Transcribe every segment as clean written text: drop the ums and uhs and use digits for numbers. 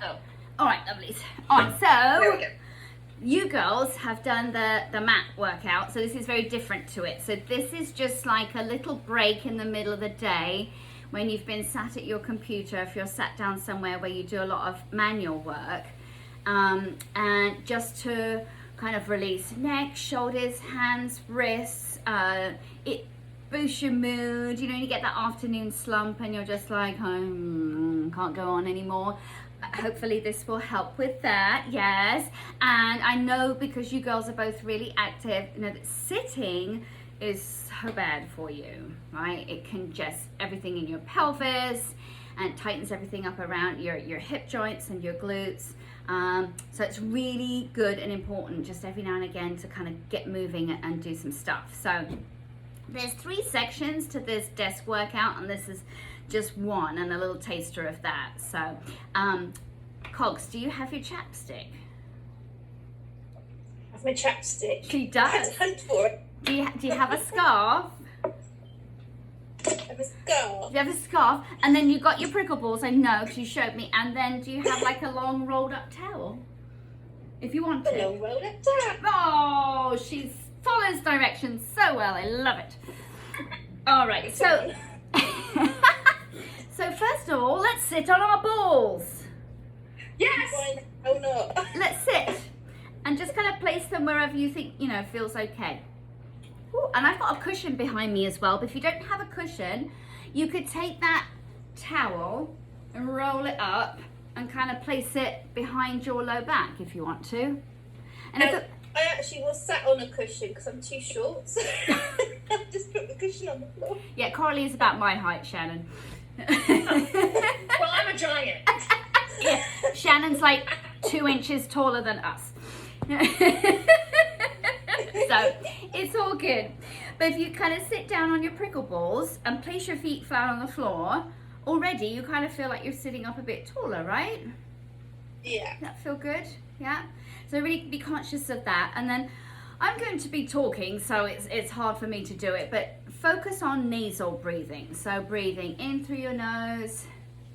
Oh, all right, lovelies. All right, There we so go. you girls have done the mat workout, so this is very different to it. So this is just like a little break in the middle of the day when you've been sat at your computer, if you're sat down somewhere where you do a lot of manual work, and just to kind of release neck, shoulders, hands, wrists. It boosts your mood. You know, you get that afternoon slump and you're just like, can't go on anymore. Hopefully this will help with that. Yes. And I know, because you girls are both really active, you know that sitting is so bad for you, right? It congests everything in your pelvis and tightens everything up around your hip joints and your glutes. So it's really good and important just every now and again to kind of get moving and do some stuff. So there's 3 sections to this desk workout, and this is just one and a little taster of that. So Cogs, do you have your chapstick? I have my chapstick. She I had does. to hunt for it. Do you have a scarf? I have a scarf. Do you have a scarf? And then you got your prickle balls, I know, because you showed me. And then do you have like a long rolled up towel? If you want A to. long roll up towel. Oh, she follows directions so well. I love it. All right, so so first of all, let's sit on our balls. Yes. Oh no. Let's sit and just kind of place them wherever you think, you know, feels okay. Ooh, and I've got a cushion behind me as well, but if you don't have a cushion, you could take that towel and roll it up and kind of place it behind your low back if you want to. And if I actually was sat on a cushion because I'm too short, so I just put the cushion on the floor. yeah, Coralie is about my height, Shannon. Well, I'm a giant. Yeah, Shannon's like 2 inches taller than us. So it's all good. But if you kind of sit down on your prickle balls and place your feet flat on the floor, already you kind of feel like you're sitting up a bit taller, right? Yeah. Does that feel good? Yeah. So really be conscious of that. And then I'm going to be talking, so it's hard for me to do it, but focus on nasal breathing. So breathing in through your nose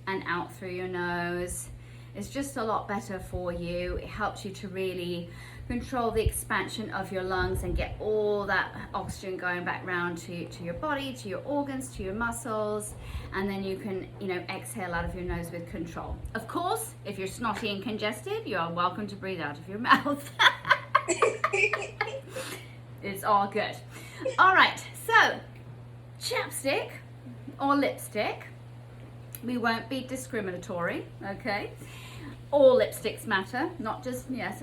and out through your nose. It's just a lot better for you. It helps you to really control the expansion of your lungs and get all that oxygen going back round to your body, to your organs, to your muscles, and then you can, you know, exhale out of your nose with control. Of course, if you're snotty and congested, you are welcome to breathe out of your mouth. It's all good. All right, so chapstick or lipstick. We won't be discriminatory, okay? All lipsticks matter, not just, yes.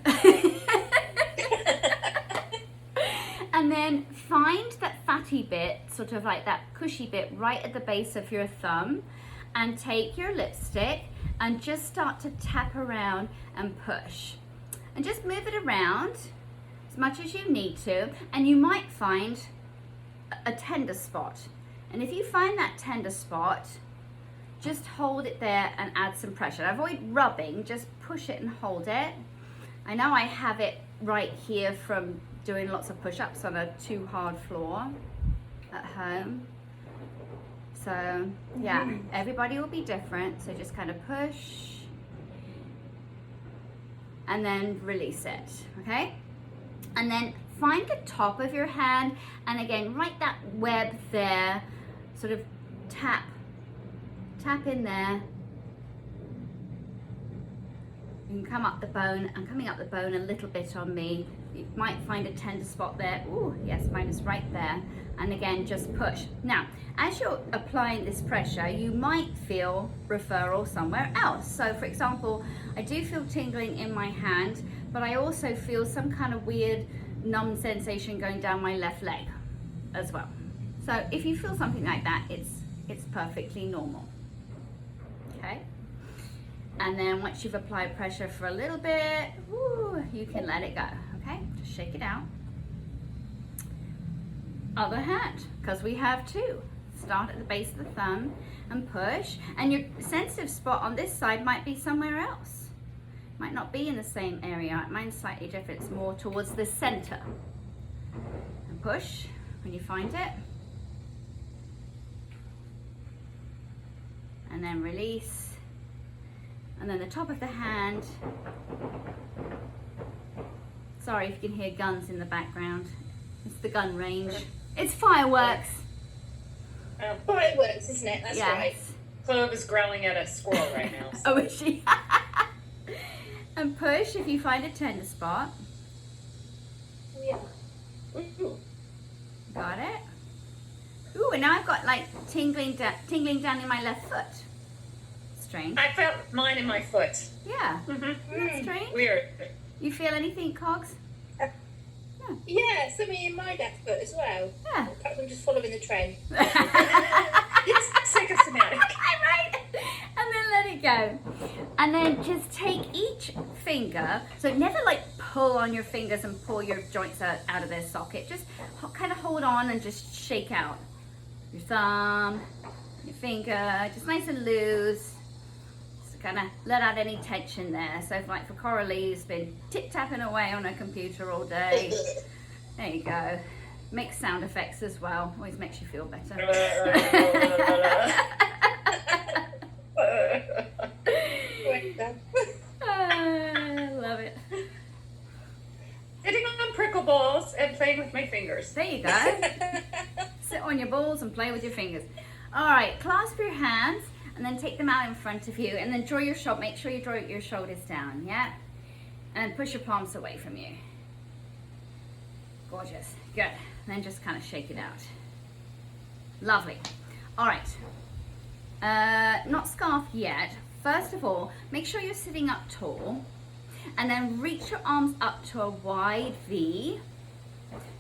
And then find that fatty bit, sort of like that cushy bit right at the base of your thumb, and take your lipstick and just start to tap around and push. And just move it around as much as you need to, and you might find a tender spot. And if you find that tender spot, just hold it there and add some pressure. Avoid rubbing, just push it and hold it. I know I have it right here from doing lots of push-ups on a too hard floor at home. So yeah, everybody will be different. So just kind of push and then release it, okay? And then find the top of your hand, and again, right that web there, sort of tap in there. You can come up the bone. I'm coming up the bone a little bit on me. You might find a tender spot there. Ooh, yes, mine is right there. And again, just push. Now, as you're applying this pressure, you might feel referral somewhere else. So for example, I do feel tingling in my hand, but I also feel some kind of weird numb sensation going down my left leg as well. So if you feel something like that, it's perfectly normal. Okay, and then once you've applied pressure for a little bit, you can let it go. Okay, just shake it out. Other hand, because we have 2. Start at the base of the thumb and push, and your sensitive spot on this side might be somewhere else. Might not be in the same area. Mine's slightly different. It's more towards the center. And push when you find it. And then release And then the top of the hand. Sorry if you can hear guns in the background. It's the gun range. It's fireworks. Fireworks, isn't it? That's right. Clove is growling at a squirrel right now. So. Oh, is she? And push if you find a tender spot. Yeah. Ooh. Got it? Ooh, and now I've got like tingling down in my left foot. Strange. I felt mine in my foot. Yeah. That's strange. Weird. You feel anything, Cogs? Yeah, something in my left foot as well. Yeah. Perhaps I'm just following the trend. It's psychosomatic. Right. And then let it go. And then just take each finger. So never like pull on your fingers and pull your joints out of their socket. Just kind of hold on and just shake out. Your thumb, your finger, just nice and loose. Just kind of let out any tension there. So if, like for Coralie, who's been tip-tapping away on her computer all day. There you go. Make sound effects as well. Always makes you feel better. Love it. Sitting on prickle balls and playing with my fingers. There you go. Sit on your balls and play with your fingers. All right, clasp your hands and then take them out in front of you and then draw your shoulder. Make sure you draw your shoulders down, yeah? And push your palms away from you. Gorgeous. Good. And then just kind of shake it out. Lovely. All right. Not scarf yet. First of all, make sure you're sitting up tall and then reach your arms up to a wide V.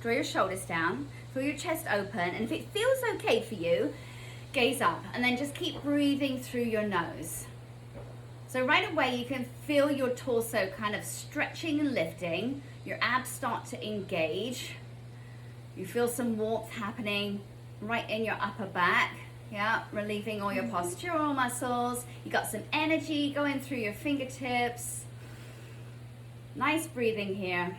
Draw your shoulders down, feel your chest open, and if it feels okay for you, gaze up and then just keep breathing through your nose. So right away you can feel your torso kind of stretching and lifting, your abs start to engage, you feel some warmth happening right in your upper back. Yeah, relieving all your postural muscles. You got some energy going through your fingertips. Nice breathing here.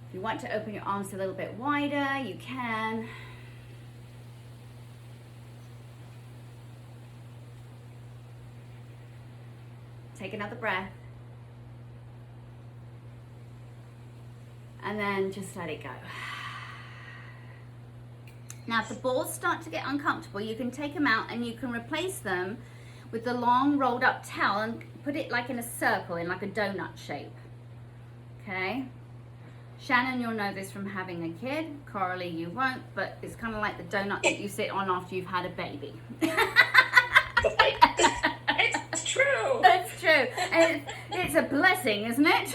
If you want to open your arms a little bit wider, you can. Take another breath. And then just let it go. Now, if the balls start to get uncomfortable, you can take them out and you can replace them with the long rolled up towel and put it like in a circle, in like a donut shape. Okay? Shannon, you'll know this from having a kid. Coralie, you won't, but it's kind of like the donut that you sit on after you've had a baby. It's true. It's true. And it's a blessing, isn't it?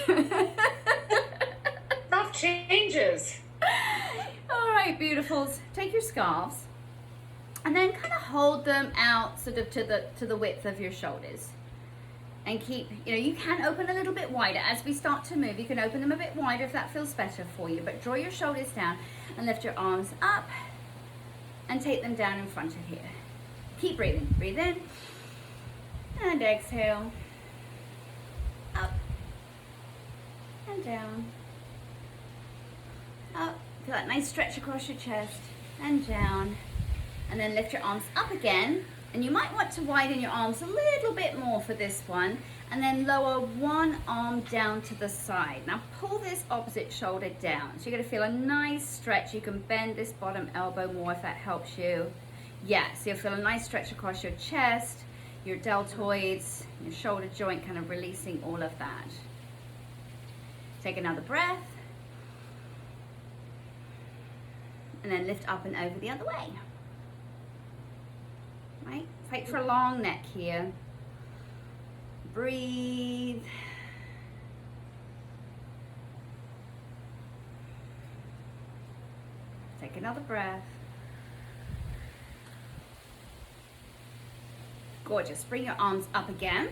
Stuff changes. All right, beautifuls. Take your scarves and then kind of hold them out sort of to the width of your shoulders. And keep, you can open a little bit wider. As we start to move, you can open them a bit wider if that feels better for you. But draw your shoulders down and lift your arms up and take them down in front of here. Keep breathing. Breathe in and exhale. Up and down. Up. Feel that nice stretch across your chest and down. And then lift your arms up again. And you might want to widen your arms a little bit more for this one. And then lower one arm down to the side. Now pull this opposite shoulder down. So you're going to feel a nice stretch. You can bend this bottom elbow more if that helps you. Yeah, so you'll feel a nice stretch across your chest, your deltoids, your shoulder joint, kind of releasing all of that. Take another breath. And then lift up and over the other way. Right? Fight for a long neck here. Breathe. Take another breath. Gorgeous. Bring your arms up again.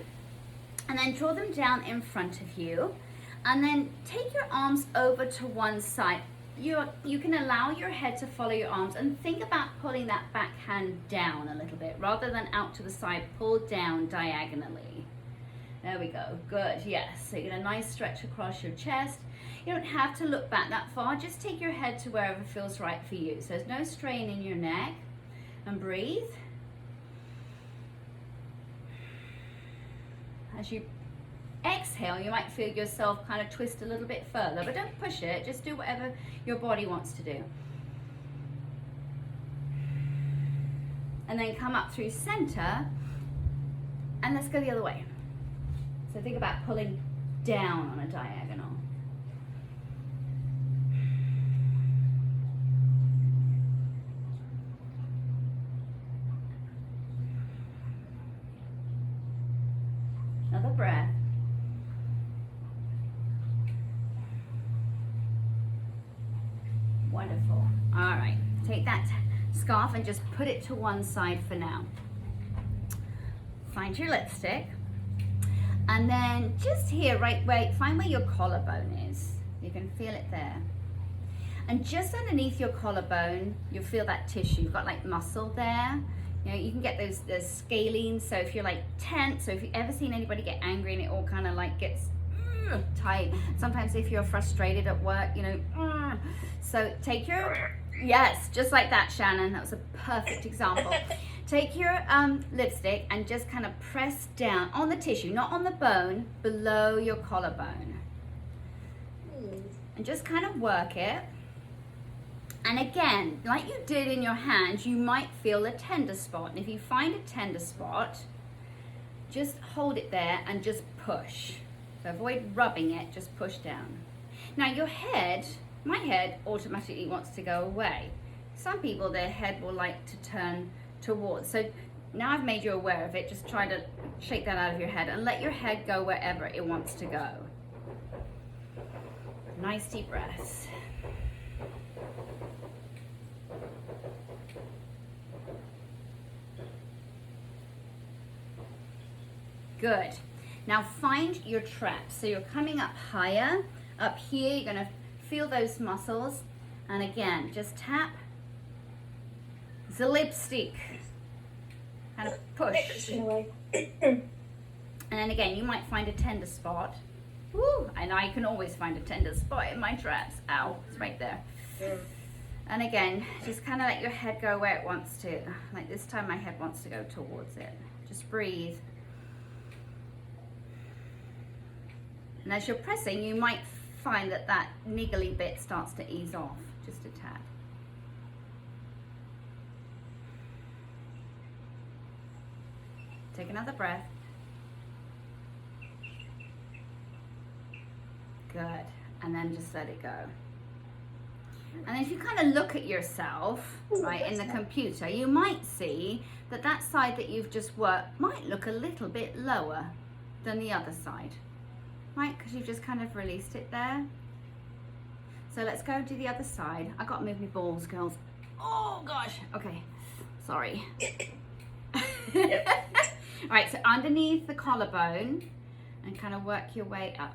And then draw them down in front of you. And then take your arms over to one side. You can allow your head to follow your arms and think about pulling that back hand down a little bit rather than out to the side. Pull down diagonally. There we go. Good. Yes. So you get a nice stretch across your chest. You don't have to look back that far. Just take your head to wherever feels right for you. So there's no strain in your neck. And breathe. as you exhale, you might feel yourself kind of twist a little bit further, but don't push it. Just do whatever your body wants to do. And then come up through center, and let's go the other way. So think about pulling down on a diagonal. Another breath. Wonderful. All right, take that scarf and just put it to one side for now. Find your lipstick, and then just here, right where, find where your collarbone is. You can feel it there. And just underneath your collarbone, you'll feel that tissue. You've got like muscle there. You know, you can get those scalene, so if you're like tense, so if you've ever seen anybody get angry and it all kind of like gets tight. Sometimes if you're frustrated at work, you know, so take your, yes, just like that, Shannon, that was a perfect example. Take your lipstick and just kind of press down on the tissue, not on the bone, below your collarbone. And just kind of work it. And again, like you did in your hands, you might feel a tender spot. And if you find a tender spot, just hold it there and just push. So avoid rubbing it, just push down. Now your head, my head automatically wants to go away. Some people, their head will like to turn towards. So now I've made you aware of it, just try to shake that out of your head and let your head go wherever it wants to go. Nice deep breaths. Good. Now find your traps. So you're coming up higher. Up here, you're going to feel those muscles. And again, just tap the lipstick. Kind of push. And then again, you might find a tender spot. Woo! And I can always find a tender spot in my traps. Ow, it's right there. And again, just kind of let your head go where it wants to. Like this time my head wants to go towards it. Just breathe. And as you're pressing, you might find that that niggly bit starts to ease off, just a tad. Take another breath. Good. And then just let it go. And if you kind of look at yourself, right, in the computer, you might see that that side that you've just worked might look a little bit lower than the other side. Right, because you've just kind of released it there. So let's go to the other side. I got to move my balls, girls. Oh gosh. Okay. Sorry. All right, so underneath the collarbone and kind of work your way up.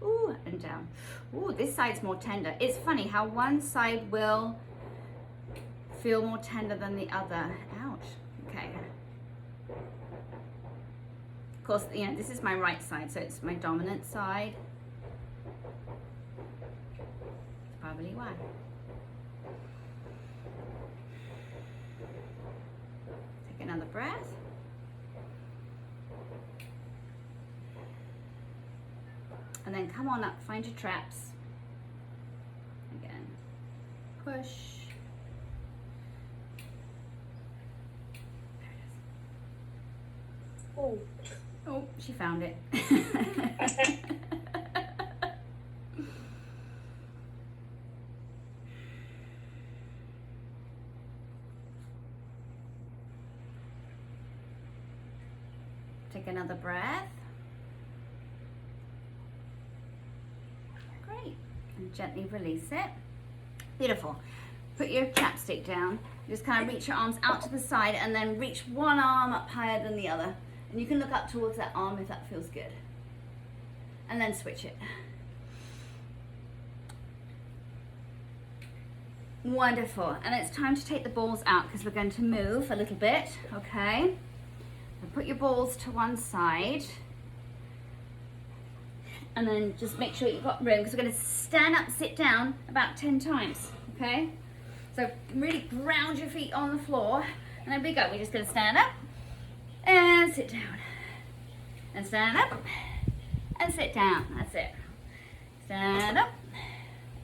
Ooh, and down. Ooh, this side's more tender. It's funny how one side will feel more tender than the other. Ouch. Okay. Of course, you know, this is my right side, so it's my dominant side. That's probably why. Take another breath. And then come on up, find your traps. Again, push. There it is. Oh. Oh, she found it. Take another breath. Great. And gently release it. Beautiful. Put your chapstick down. Just kind of reach your arms out to the side and then reach one arm up higher than the other. And you can look up towards that arm if that feels good. And then switch it. Wonderful. And it's time to take the balls out because we're going to move a little bit, okay? And put your balls to one side. And then just make sure you've got room because we're going to stand up, sit down about 10 times, okay? So really ground your feet on the floor. And there we go. We're just going to stand up and sit down. And stand up and sit down. That's it. Stand up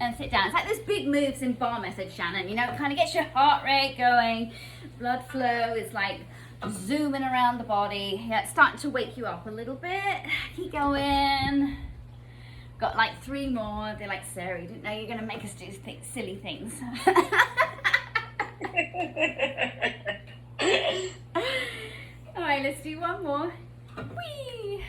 and sit down. It's like those big moves in bar method, Shannon. You know, it kind of gets your heart rate going. Blood flow is like zooming around the body. Yeah, it's starting to wake you up a little bit. Keep going. Got like 3 more. They're like, Sarah, you didn't know you're going to make us do silly things. All right, let's do 1 more. Whee!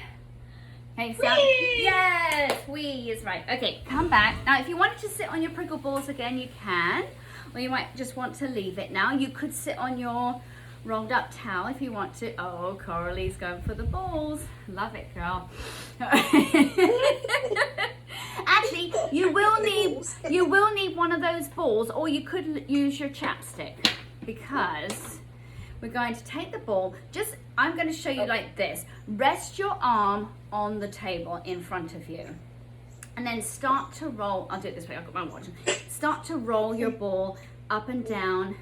Okay, so yes, whee is right. Okay, come back. Now, if you wanted to sit on your prickle balls again, you can. Or you might just want to leave it now. You could sit on your rolled up towel if you want to. Oh, Coralie's going for the balls. Love it, girl. Actually, you will need one of those balls, or you could use your chapstick, because we're going to take the ball. I'm going to show you like this. Rest your arm on the table in front of you, and then start to roll. I'll do it this way. I've got my watch. Start to roll your ball up and down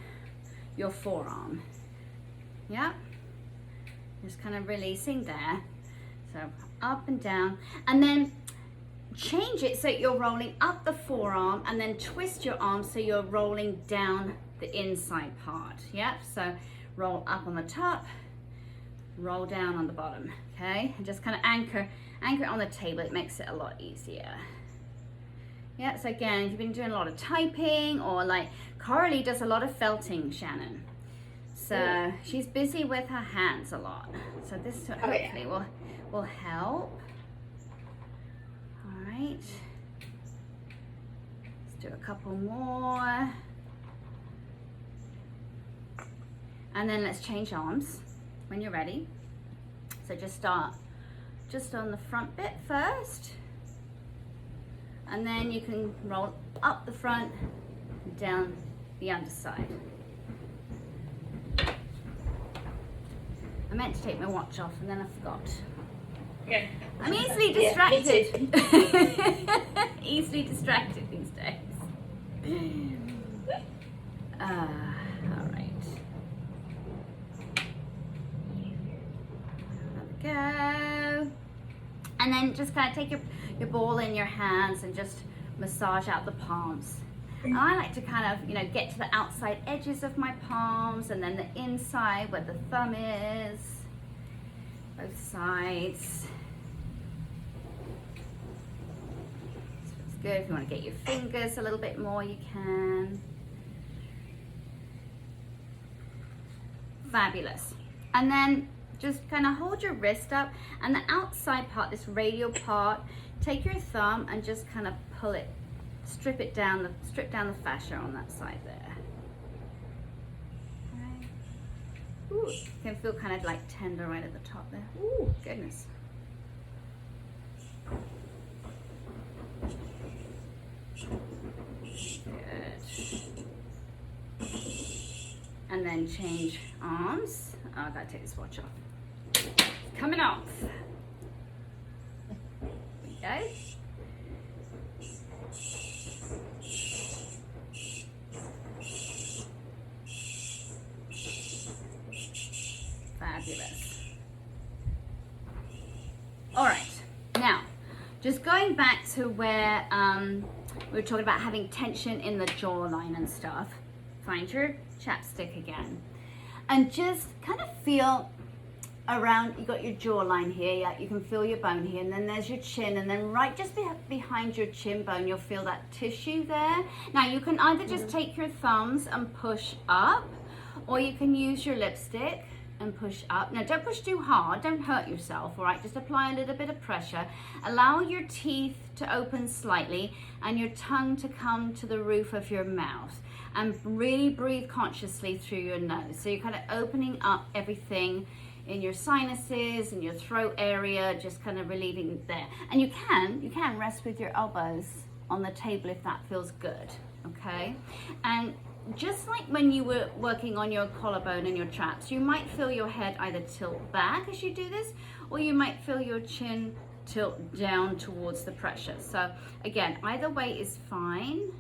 your forearm. Yeah, just kind of releasing there. So up and down, and then change it so you're rolling up the forearm, and then twist your arm so you're rolling down the inside part. Yep, so roll up on the top, roll down on the bottom. Okay, and just kind of anchor it on the table. It makes it a lot easier. Yeah, so again, if you've been doing a lot of typing, or like Coralie does a lot of felting, Shannon. So she's busy with her hands a lot. So this hopefully will help. All right. Let's do a couple more. And then let's change arms when you're ready. So just start just on the front bit first. And then you can roll up the front and down the underside. I meant to take my watch off and then I forgot. Yeah. I'm easily distracted. Easily distracted these days. All right. There we go. And then just kind of take your ball in your hands and just massage out the palms. And I like to kind of, get to the outside edges of my palms, and then the inside where the thumb is, both sides. So it's good. If you want to get your fingers a little bit more, you can. Fabulous. And then just kind of hold your wrist up, and the outside part, this radial part, take your thumb and just kind of pull it, strip down the fascia on that side there. Right. Ooh, you can feel kind of like tender right at the top there. Ooh, goodness. Good. And then change arms. Oh, I gotta take this watch off. It's coming off. There we go. Fabulous. All right, now just going back to where we were talking about having tension in the jawline and stuff. Find your chapstick again and just kind of feel around. You got your jawline here, yeah, you can feel your bone here, and then there's your chin, and then right just behind your chin bone you'll feel that tissue there. Now you can either just take your thumbs and push up, or you can use your lipstick and push up. Now don't push too hard, don't hurt yourself, all right? Just apply a little bit of pressure. Allow your teeth to open slightly and your tongue to come to the roof of your mouth, and really breathe consciously through your nose. So you're kind of opening up everything in your sinuses and your throat area, just kind of relieving there. And you can rest with your elbows on the table if that feels good, okay? And just like when you were working on your collarbone and your traps, you might feel your head either tilt back as you do this, or you might feel your chin tilt down towards the pressure. So again, either way is fine.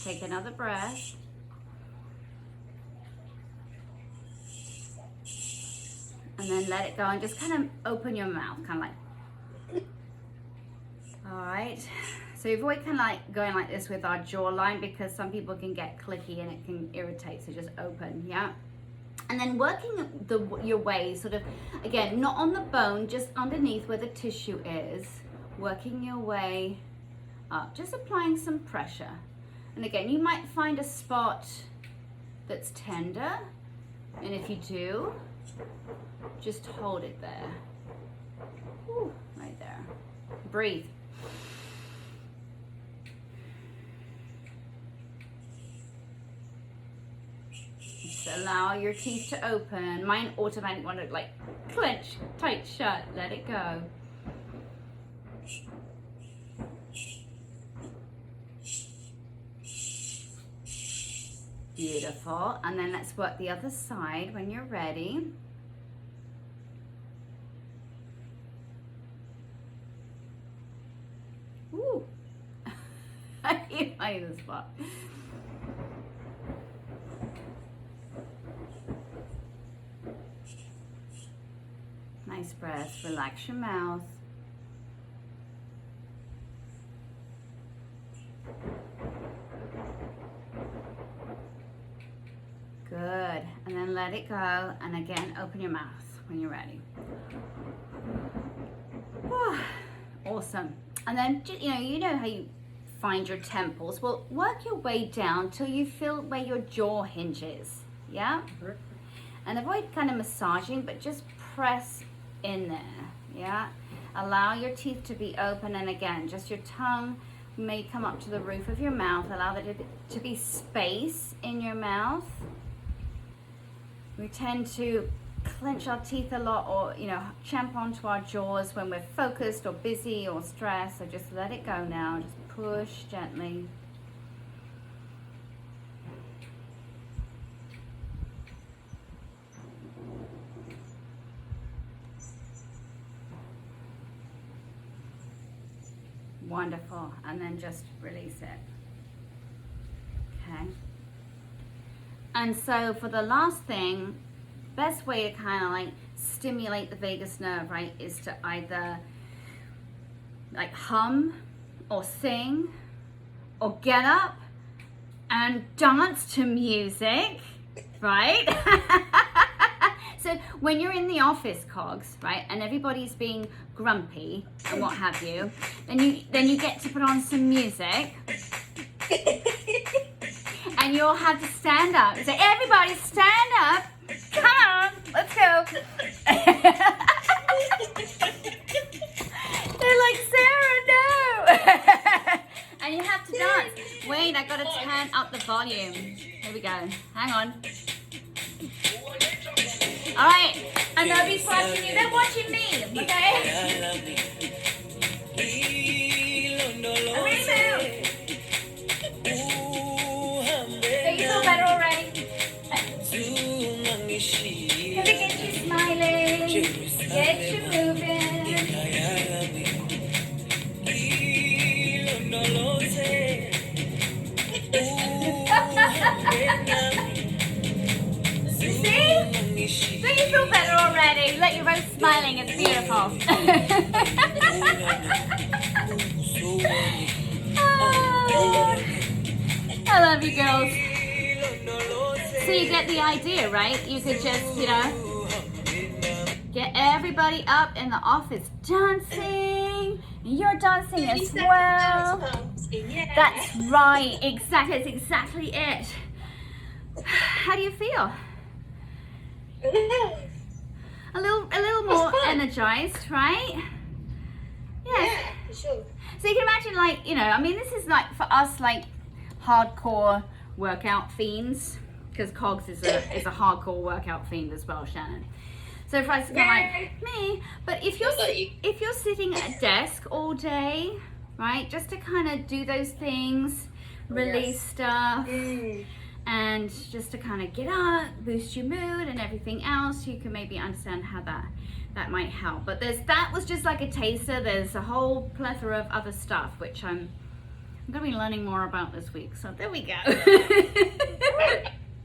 Take another breath. And then let it go and just kind of open your mouth, kind of like. All right. So we avoid kind of like going like this with our jawline because some people can get clicky and it can irritate. So just open, yeah. And then working your way, sort of, again, not on the bone, just underneath where the tissue is. Working your way up, just applying some pressure. And again, you might find a spot that's tender. And if you do, just hold it there. Ooh, right there. Breathe. Just allow your teeth to open. Mine automatically want to like clench tight shut. Let it go. Beautiful. And then let's work the other side when you're ready. Ooh. You like this spot. Nice breath. Relax your mouth. Good. And then let it go. And again, open your mouth when you're ready. Whew. Awesome. And then, you know how you find your temples. Well, work your way down till you feel where your jaw hinges. Yeah? And avoid kind of massaging, but just press in there. Yeah? Allow your teeth to be open. And again, just your tongue may come up to the roof of your mouth. Allow there to be space in your mouth. We tend to clench our teeth a lot or, champ onto our jaws when we're focused or busy or stressed. So just let it go now. Just push gently. Wonderful. And then just release it. Okay. And so for the last thing, best way to kind of like stimulate the vagus nerve, right, is to either like hum or sing or get up and dance to music, right? So when you're in the office, Cogs, right, and everybody's being grumpy and what have you, then you get to put on some music. And you'll have to stand up and say, everybody stand up. Come on, let's go. They're like, Sarah, no. And you have to dance. Wait, I gotta turn up the volume. Here we go. Hang on. All right, and nobody's watching you. They're watching me, okay? Everybody move. Do you feel better already? Can we get you smiling? Get you moving. You see? Do you feel better already? Let your both smiling. It's beautiful. Oh, I love you girls. So you get the idea, right? You could just, get everybody up in the office dancing. You're dancing as well. Yeah. That's right. Exactly. That's exactly it. How do you feel? A little more energized, right? Yeah, for sure. So you can imagine, this is like for us, like hardcore workout fiends, because Cogs is a hardcore workout fiend as well, Shannon. So for us, it's kind of like me. But if you're sitting at a desk all day, right, just to kind of do those things, release stuff, and just to kind of get up, boost your mood and everything else, you can maybe understand how that might help. But that was just like a taster. There's a whole plethora of other stuff which I'm I'm going to be learning more about this week. So there we go.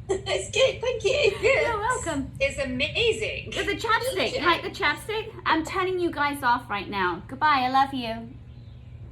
It's good, thank you. You're welcome. It's amazing. With the chapstick, like the chapstick. I'm turning you guys off right now. Goodbye, I love you.